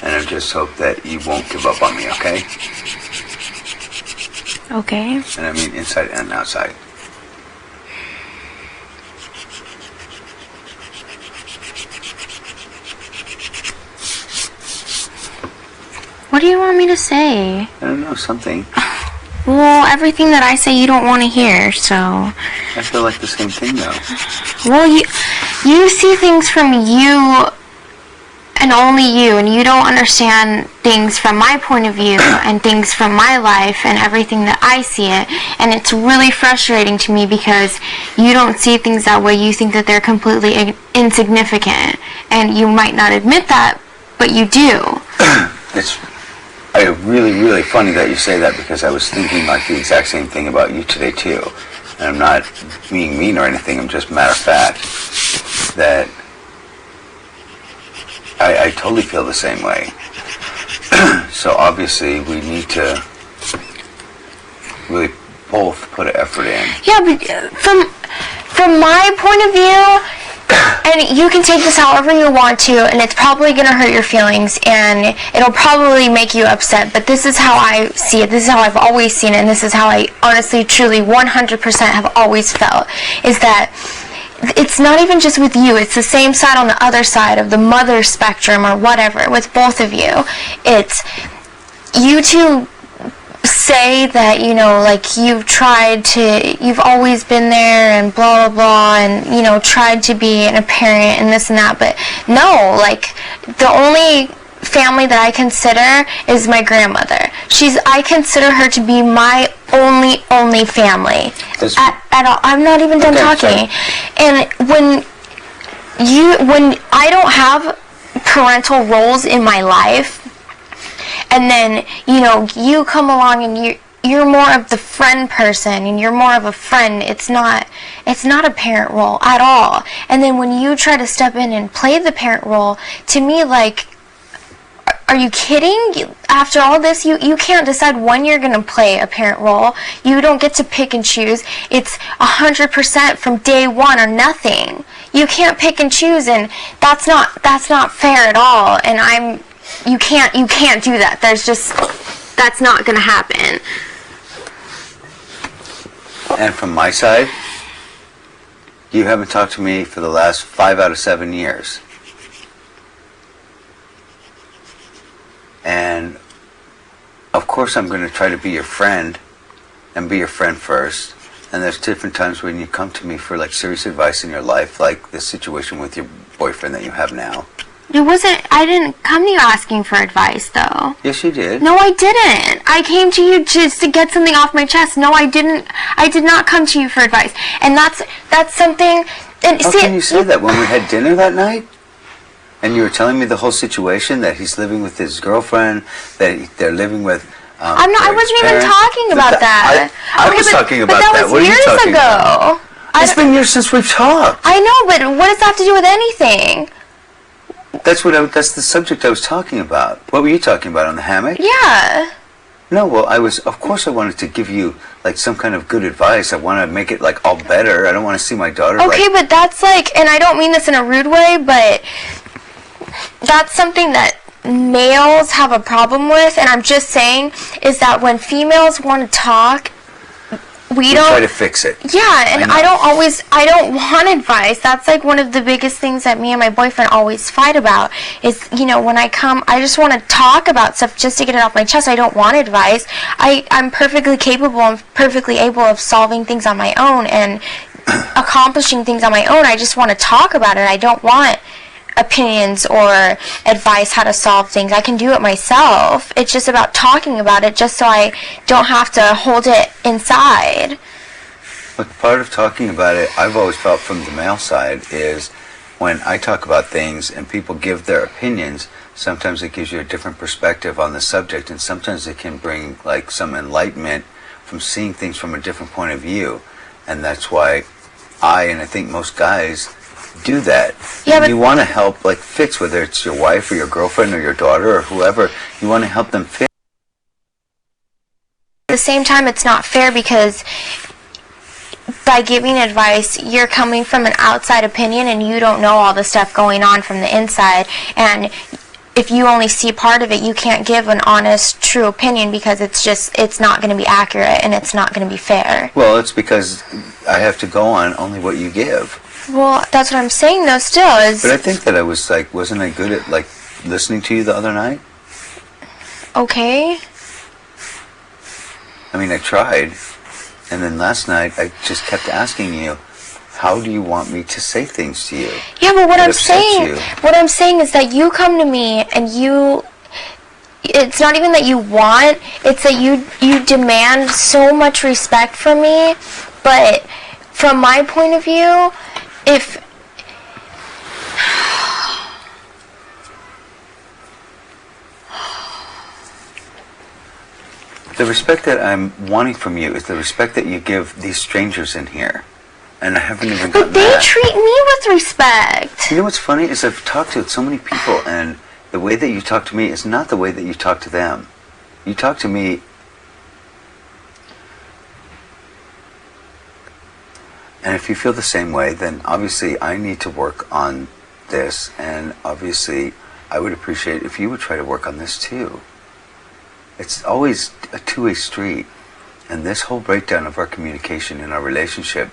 And I just hope that you won't give up on me, okay? Okay. And I mean inside and outside. What do you want me to say? I don't know, something. Well, everything that I say you don't want to hear, so... I feel like the same thing, though. Well, you see things from you and only you, and you don't understand things from my point of view and things from my life and everything that I see it, and it's really frustrating to me because you don't see things that way. You think that they're completely insignificant, and you might not admit that, but you do. It's really, really funny that you say that, because I was thinking like the exact same thing about you today too. And I'm not being mean or anything, I'm just matter of fact that I totally feel the same way. So obviously we need to really both put an effort in. Yeah, but from my point of view, and you can take this however you want to, and it's probably going to hurt your feelings, and it'll probably make you upset, but this is how I see it, this is how I've always seen it, and this is how I honestly, truly, 100% have always felt, is that it's not even just with you, it's the same side on the other side of the mother spectrum or whatever, with both of you. It's, you two say that, you know, like you've always been there and blah blah blah, and you know, tried to be a parent and this and that, but no, like the only family that I consider is my grandmother. I consider her to be my only family at all. I'm not even done talking. And when I don't have parental roles in my life, and then, you know, you come along and you're more of the friend person, and you're more of a friend. It's not a parent role at all. And then when you try to step in and play the parent role, to me, like, are you kidding? After all this, you can't decide when you're going to play a parent role. You don't get to pick and choose. It's 100% from day one or nothing. You can't pick and choose, and that's not fair at all. And you can't do that. That's not going to happen. And from my side, you haven't talked to me for the last 5 out of 7 years. And of course I'm going to try to be your friend, and be your friend first. And there's different times when you come to me for like serious advice in your life, like this situation with your boyfriend that you have now. I didn't come to you asking for advice, though. Yes, you did. No, I didn't. I came to you just to get something off my chest. No, I didn't. I did not come to you for advice. And that's something... And How can you say that when we had dinner that night? And you were telling me the whole situation, that he's living with his girlfriend, that they're living with... I wasn't even talking about that. I was talking about that. What are you talking about? It's been years since we've talked. I know, but what does that have to do with anything? That's the subject I was talking about. What were you talking about, on the hammock? Yeah. No, well, of course I wanted to give you, like, some kind of good advice. I want to make it, like, all better. I don't want to see my daughter, okay, but that's, like, and I don't mean this in a rude way, but that's something that males have a problem with, and I'm just saying, is that when females want to talk, we don't try to fix it. Yeah, and I don't want advice. That's like one of the biggest things that me and my boyfriend always fight about is, you know, when I come, I just want to talk about stuff just to get it off my chest. I don't want advice. I'm perfectly capable and perfectly able of solving things on my own and accomplishing things on my own. I just want to talk about it. I don't want opinions or advice how to solve things. I can do it myself. It's just about talking about it just so I don't have to hold it inside. But part of talking about it, I've always felt from the male side, is when I talk about things and people give their opinions, sometimes it gives you a different perspective on the subject, and sometimes it can bring like some enlightenment from seeing things from a different point of view. And that's why and I think most guys do that. Yeah, and you want to help, like, fix, whether it's your wife or your girlfriend or your daughter or whoever, you want to help them fix. At the same time, it's not fair, because by giving advice, you're coming from an outside opinion and you don't know all the stuff going on from the inside, and if you only see part of it, you can't give an honest, true opinion because it's not going to be accurate and it's not going to be fair. Well, it's because I have to go on only what you give. Well, that's what I'm saying though still is... But I think that I was like, wasn't I good at like listening to you the other night? Okay. I mean, I tried. And then last night I just kept asking you, how do you want me to say things to you? Yeah, but what that I'm upsets saying, you? what I'm saying is that you come to me and it's not even that you want, it's that you demand so much respect from me, but from my point of view, if the respect that I'm wanting from you is the respect that you give these strangers in here. And I haven't even gotten but they that. treat me with respect. You know what's funny is I've talked to so many people, and the way that you talk to me is not the way that you talk to them. You talk to me, and if you feel the same way, then obviously I need to work on this, and obviously I would appreciate if you would try to work on this too. It's always a two-way street. And this whole breakdown of our communication and our relationship,